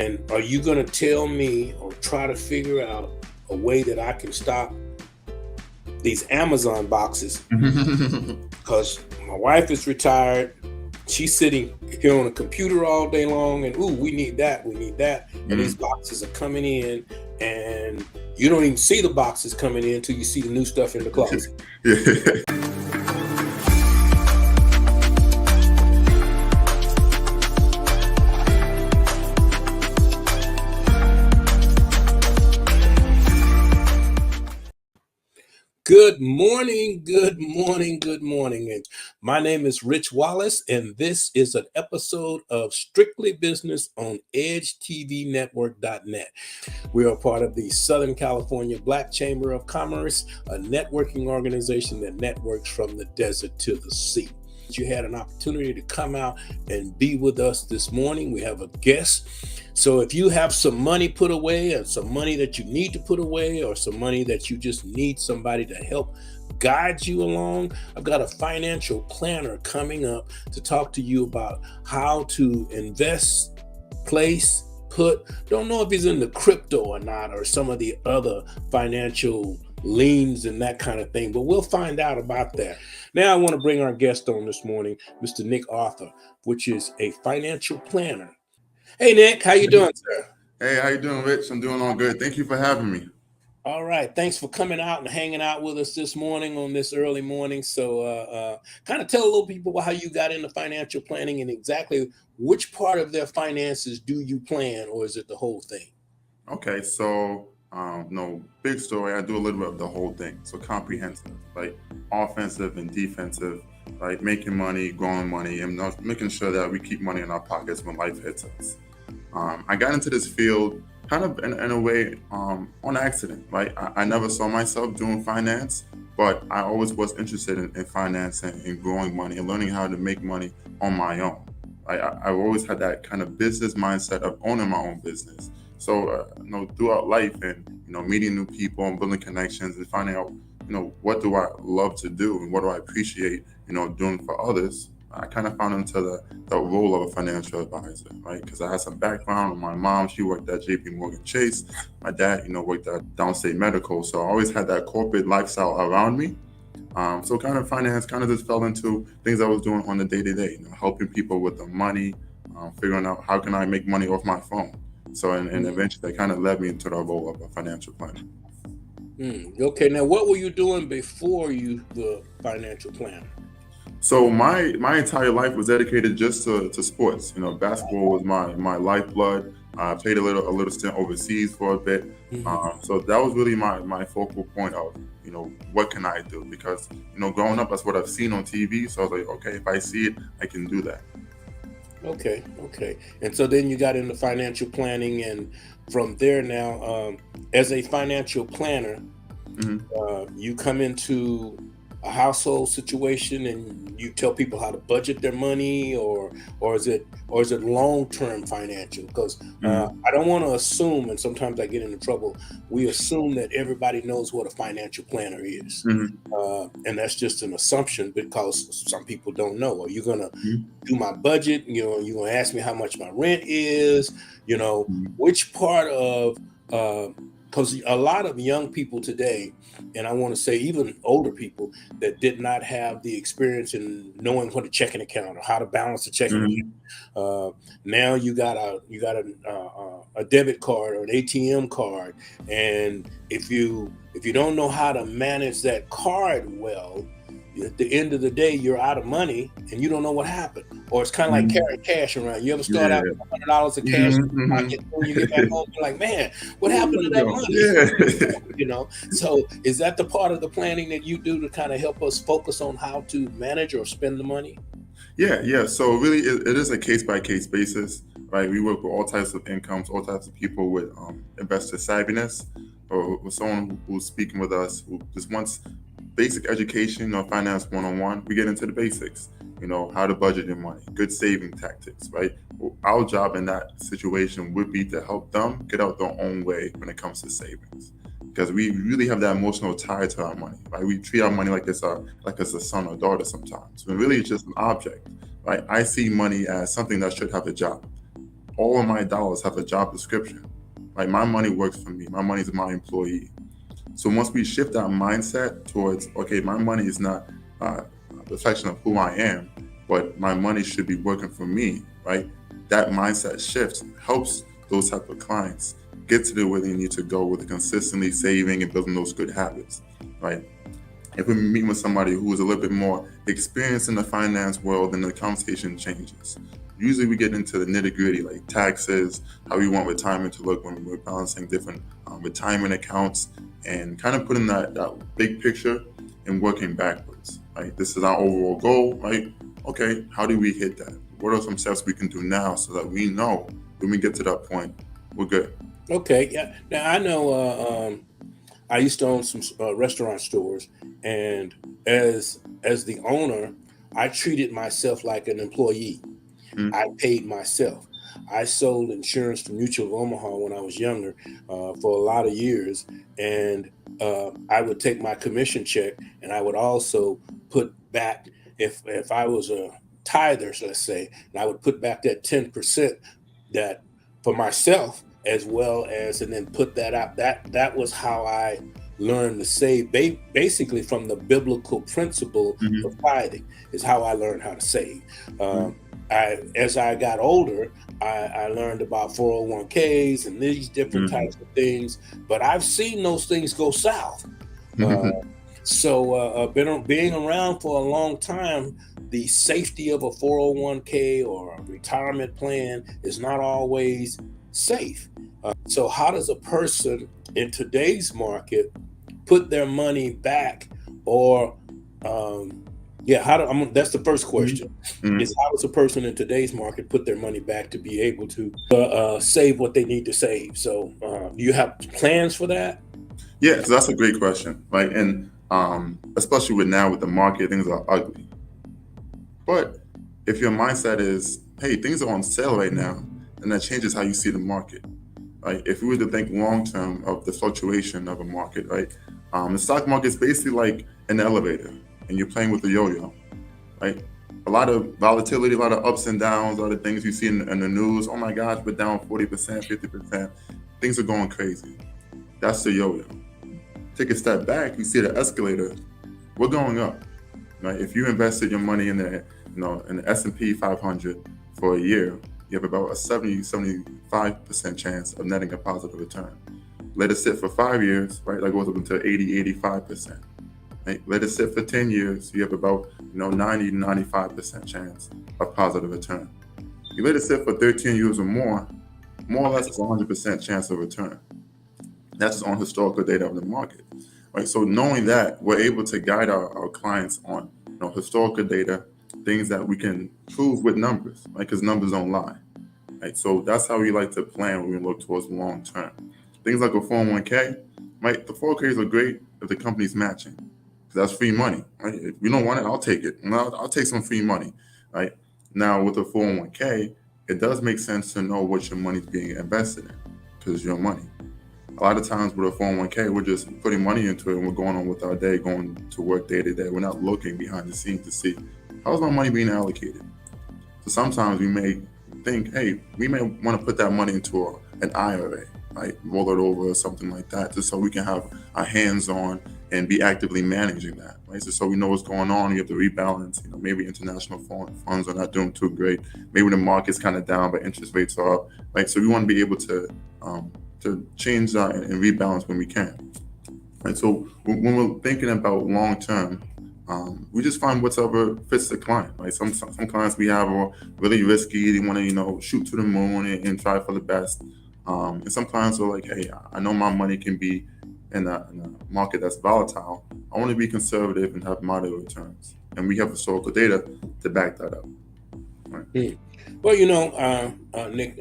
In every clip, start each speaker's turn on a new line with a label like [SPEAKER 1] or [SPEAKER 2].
[SPEAKER 1] And are you going to tell me or try to figure out a way that I can stop these Amazon boxes? Because my wife is retired. She's sitting here on a computer all day long and, ooh, we need that. And these boxes are coming in and you don't even see the boxes coming in until you see the new stuff in the closet. Good morning. And my name is Rich Wallace, and this is an episode of Strictly Business on EdgeTVNetwork.net. We are part of the Southern California Black Chamber of Commerce, a networking organization that networks from the desert to the sea. You had an opportunity to come out and be with us this morning. We have a guest. So if you have some money put away, or some money that you need to put away, or some money that you just need somebody to help guide you along, I've got a financial planner coming up to talk to you about how to invest, place, put. Don't know if he's into crypto or not, or some of the other financial liens and that kind of thing, but we'll find out about that. Now I want to bring our guest on this morning, Mr. Nick Arthur, which is a financial planner. Hey Nick, how you doing, sir?
[SPEAKER 2] Hey, how you doing, Rich? I'm doing all good. Thank you for having me.
[SPEAKER 1] All right, thanks for coming out and hanging out with us this morning on this early morning. So kind of tell a little people how you got into financial planning and exactly which part of their finances do you plan, or is it the whole thing?
[SPEAKER 2] Okay, so no big story. I do a little bit of the whole thing. So comprehensive, like offensive and defensive, like making money, growing money, and making sure that we keep money in our pockets when life hits us. I got into this field kind of in a way on accident, right? I never saw myself doing finance, but I always was interested in finance and growing money and learning how to make money on my own. I've always had that kind of business mindset of owning my own business. So, throughout life and, meeting new people and building connections and finding out, what do I love to do and what do I appreciate, doing for others, I kind of found into the role of a financial advisor, right? Because I had some background. My mom, she worked at JP Morgan Chase. My dad, worked at Downstate Medical. So I always had that corporate lifestyle around me. So kind of finance kind of just fell into things I was doing on the day-to-day, helping people with the money, figuring out how can I make money off my phone. So, and eventually that kind of led me into the role of a financial planner.
[SPEAKER 1] Okay, now what were you doing before you were financial planner?
[SPEAKER 2] So my entire life was dedicated just to sports. Basketball was my lifeblood. I played a little stint overseas for a bit. So that was really my focal point of, what can I do? Because, growing up, that's what I've seen on TV. So I was like, okay, if I see it, I can do that.
[SPEAKER 1] Okay. And so then you got into financial planning, and from there now, as a financial planner, you come into a household situation and you tell people how to budget their money, or is it long-term financial? Because I don't want to assume, and sometimes I get into trouble, we assume that everybody knows what a financial planner is. And that's just an assumption because some people don't know. Are you gonna do my budget? You're gonna ask me how much my rent is, which part of because a lot of young people today, and I want to say even older people that did not have the experience in knowing what a checking account or how to balance a checking account. Now you got a debit card or an ATM card, and if you don't know how to manage that card well, at the end of the day, you're out of money and you don't know what happened. Or it's kind of like carrying cash around. You ever start out with $100 of cash in your pocket, when you get back home, you're like, man, what happened to that money? So is that the part of the planning that you do to kind of help us focus on how to manage or spend the money?
[SPEAKER 2] Yeah. So really, it is a case-by-case basis, right? We work with all types of incomes, all types of people with investor savviness, or with someone who's speaking with us who just wants basic education or finance one-on-one. We get into the basics, how to budget your money, good saving tactics, right? Our job in that situation would be to help them get out their own way when it comes to savings. Because we really have that emotional tie to our money, right? We treat our money like it's a son or daughter sometimes, when really it's just an object, right? I see money as something that should have a job. all of my dollars have a job description. Like my money works for me. My money is my employee. So once we shift our mindset towards, okay, my money is not a reflection of who I am, but my money should be working for me, right? That mindset shift helps those type of clients get to where they need to go with consistently saving and building those good habits, right? If we meet with somebody who is a little bit more experienced in the finance world, then the conversation changes. Usually we get into the nitty gritty, like taxes, how we want retirement to look when we're balancing different retirement accounts, and kind of putting that big picture and working backwards, right? This is our overall goal, right? Okay, how do we hit that? What are some steps we can do now so that we know when we get to that point, we're good?
[SPEAKER 1] Okay, yeah. Now I know I used to own some restaurant stores, and as the owner, I treated myself like an employee.
[SPEAKER 2] Mm-hmm.
[SPEAKER 1] I paid myself. I sold insurance to Mutual of Omaha when I was younger for a lot of years, and I would take my commission check, and I would also put back if I was a tither, let's say, and I would put back that 10% that for myself as well as, and then put that out. That was how I learned to save, basically from the biblical principle of tithing is how I learned how to save. As I got older, I learned about 401ks and these different types of things, but I've seen those things go south. Being around for a long time, the safety of a 401k or a retirement plan is not always safe. So how does a person in today's market put their money back, or that's the first question, is how does a person in today's market put their money back to be able to save what they need to save? So do you have plans for that?
[SPEAKER 2] Yeah, so that's a great question, right? And especially with the market, things are ugly. But if your mindset is, hey, things are on sale right now, then that changes how you see the market, right? If we were to think long term of the fluctuation of a market, right? The stock market is basically like an elevator, and you're playing with the yo-yo, right? A lot of volatility, a lot of ups and downs, a lot of things you see in the news. Oh my gosh, we're down 40%, 50%. Things are going crazy. That's the yo-yo. Take a step back, you see the escalator. We're going up, right? If you invested your money in the S&P 500 for a year, you have about a 75% chance of netting a positive return. Let it sit for 5 years, right? That goes up into 85%. Right? Let it sit for 10 years, you have about 90 to 95% chance of positive return. You let it sit for 13 years or more or less, it's 100% chance of return. That's just on historical data of the market, right? So knowing that, we're able to guide our clients on historical data, things that we can prove with numbers, right? Because numbers don't lie, right? So that's how we like to plan when we look towards long term. Things like a 401k, right? The 401ks are great if the company's matching, because that's free money, right? If you don't want it, I'll take it. I'll take some free money, right? Now with a 401k, it does make sense to know what your money's being invested in, because it's your money. A lot of times with a 401k, we're just putting money into it and we're going on with our day, going to work day to day. We're not looking behind the scenes to see how's my money being allocated. So sometimes we may think, hey, we may want to put that money into an IRA, right? Roll it over or something like that, just so we can have our hands on and be actively managing that, right? So we know what's going on. We have to rebalance. Maybe international funds are not doing too great. Maybe the market's kind of down, but interest rates are up, right? So we want to be able to change that and rebalance when we can. Right. So when we're thinking about long term, we just find whatever fits the client. Right. Some clients we have are really risky. They want to shoot to the moon and try for the best. And some clients are like, hey, I know my money can be in a market that's volatile. I want to be conservative and have moderate returns. And we have historical data to back that up. Right.
[SPEAKER 1] Well, Nick,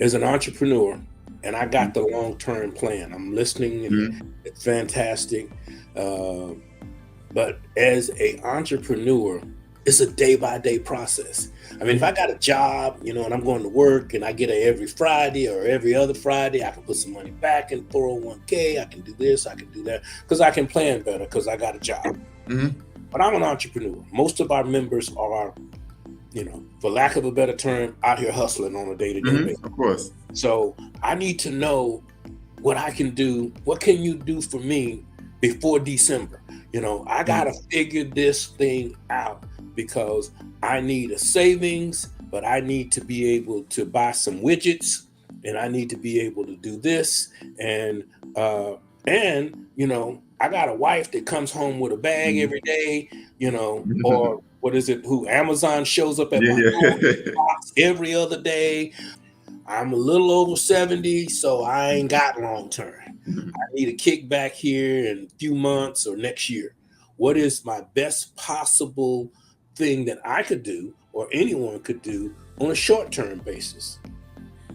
[SPEAKER 1] as an entrepreneur, and I got the long-term plan. I'm listening, and it's fantastic. But as an entrepreneur, it's a day-by-day process. I mean, if I got a job, and I'm going to work, and I get it every Friday or every other Friday, I can put some money back in 401k. I can do this, I can do that, because I can plan better because I got a job. But I'm an entrepreneur. Most of our members are for lack of a better term, out here hustling on a day-to-day basis.
[SPEAKER 2] Of course.
[SPEAKER 1] So I need to know what I can do. What can you do for me before December? I gotta figure this thing out, because I need a savings, but I need to be able to buy some widgets, and I need to be able to do this. And I got a wife that comes home with a bag every day, or what is it, who Amazon shows up at my house every other day. I'm a little over 70, so I ain't got long term. I need a kickback here in a few months or next year. What is my best possible thing that I could do, or anyone could do, on a short-term basis?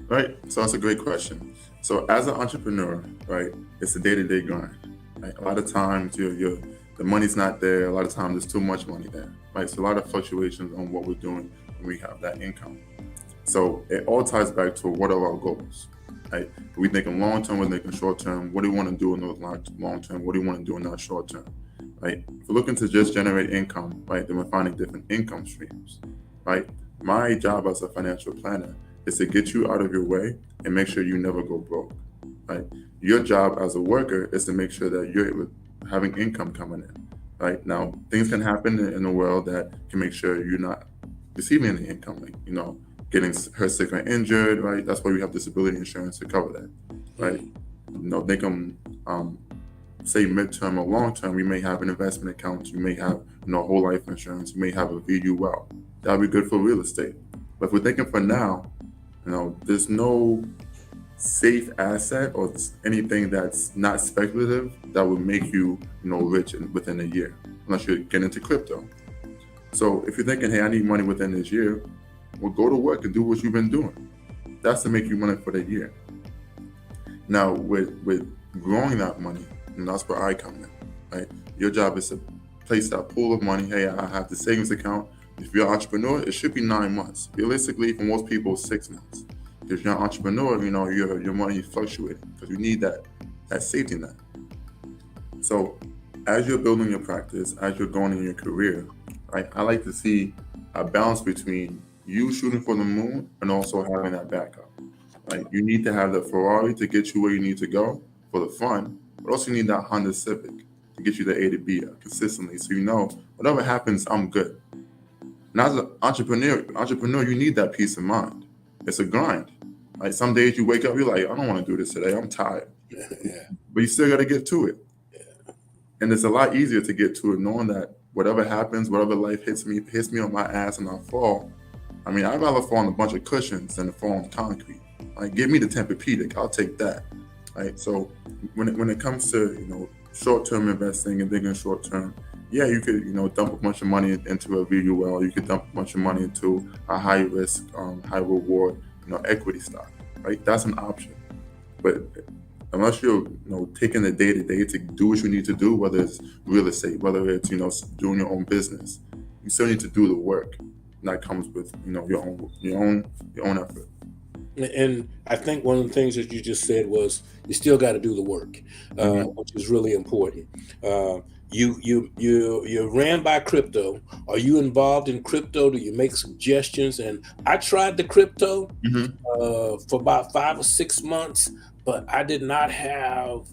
[SPEAKER 2] Right. So that's a great question. So as an entrepreneur, right, it's a day-to-day grind. Right? A lot of times the money's not there. A lot of times there's too much money there. Right. So a lot of fluctuations on what we're doing when we have that income. So it all ties back to what are our goals. Right? Are we thinking long term, we're thinking short term. What do we want to do in those long term? What do we want to do in that short term? Right? If we're looking to just generate income, right, then we're finding different income streams. Right? My job as a financial planner is to get you out of your way and make sure you never go broke. Right? Your job as a worker is to make sure that you're having income coming in. Right? Now, things can happen in the world that can make sure you're not receiving any income, like, getting hurt, sick, or injured, right? That's why we have disability insurance to cover that, right? They can say midterm or long term. We may have an investment account. You may have whole life insurance. You may have a VUL. That'd be good for real estate. But if we're thinking for now, there's no safe asset or anything that's not speculative that would make you rich within a year, unless you get into crypto. So if you're thinking, hey, I need money within this year, well, go to work and do what you've been doing. That's to make you money for the year. Now, with growing that money, and that's where I come in, right? Your job is to place that pool of money. Hey, I have the savings account. If you're an entrepreneur, it should be 9 months. Realistically, for most people, 6 months. If you're an entrepreneur, your money is fluctuating because you need that safety net. So as you're building your practice, as you're going in your career, right, I like to see a balance between you shooting for the moon and also having that backup. Right? You need to have the Ferrari to get you where you need to go for the fun, but also you need that Honda Civic to get you the A to B consistently. So whatever happens, I'm good. And as an entrepreneur, you need that peace of mind. It's a grind. Right? Some days you wake up, you're like, I don't want to do this today. I'm tired.
[SPEAKER 1] Yeah.
[SPEAKER 2] But you still got to get to it.
[SPEAKER 1] Yeah.
[SPEAKER 2] And it's a lot easier to get to it knowing that whatever happens, whatever life hits me on my ass and I fall. I mean, I'd rather fall on a bunch of cushions than to fall on concrete. Like, give me the Tempur-Pedic, I'll take that. Right. So when it comes to short-term investing and thinking short-term, yeah, you could dump a bunch of money into a VUL. You could dump a bunch of money into a high-risk, high-reward, equity stock. Right. That's an option. But unless you're taking the day-to-day to do what you need to do, whether it's real estate, whether it's doing your own business, you still need to do the work. And that comes with your own effort.
[SPEAKER 1] And I think one of the things that you just said was you still got to do the work, which is really important. You ran by crypto. Are you involved in crypto? Do you make suggestions? And I tried the crypto for about 5 or 6 months, but I did not have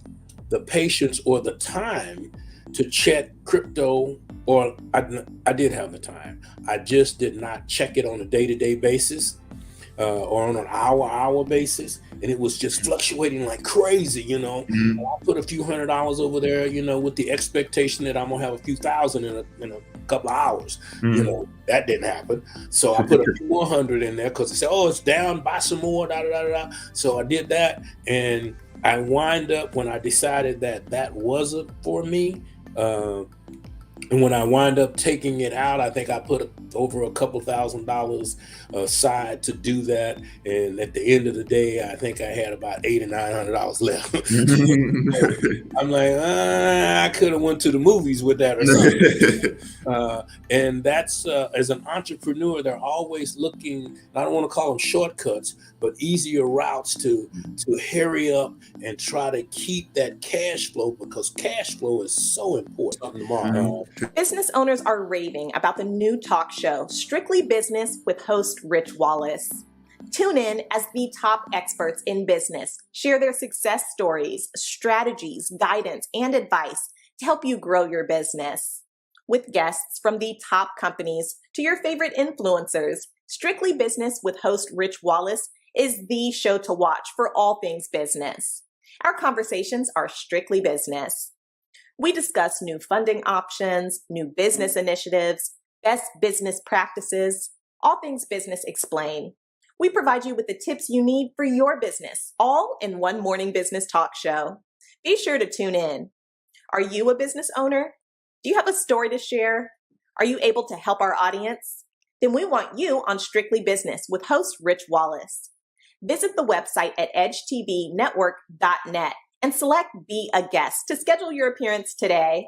[SPEAKER 1] the patience or the time to check crypto, or I did have the time. I just did not check it on a day-to-day basis. Or on an hour basis, and it was just fluctuating like crazy, I put a few $100s over there, with the expectation that I'm gonna have a few thousand in a couple of hours. That didn't happen. So I put a few more $100 in there because I said, oh, it's down, buy some more, da da da da. So I did that, and I wind up, when I decided that wasn't for me, and when I wind up taking it out, I think I put over a couple $1,000s aside to do that. And at the end of the day, I think I had about $800 or $900 left. I'm like, I could have went to the movies with that or something. And that's, as an entrepreneur, they're always looking, I don't want to call them shortcuts, but easier routes to hurry up and try to keep that cash flow, because cash flow is so important.
[SPEAKER 3] Business owners are raving about the new talk show, Strictly Business with host Rich Wallace. Tune in as the top experts in business share their success stories, strategies, guidance, and advice to help you grow your business. With guests from the top companies to your favorite influencers, Strictly Business with host Rich Wallace is the show to watch for all things business. Our conversations are strictly business. We discuss new funding options, new business initiatives, best business practices, all things business explained. We provide you with the tips you need for your business, all in one morning business talk show. Be sure to tune in. Are you a business owner? Do you have a story to share? Are you able to help our audience? Then we want you on Strictly Business with host Rich Wallace. Visit the website at edgetvnetwork.net and select Be a Guest to schedule your appearance today.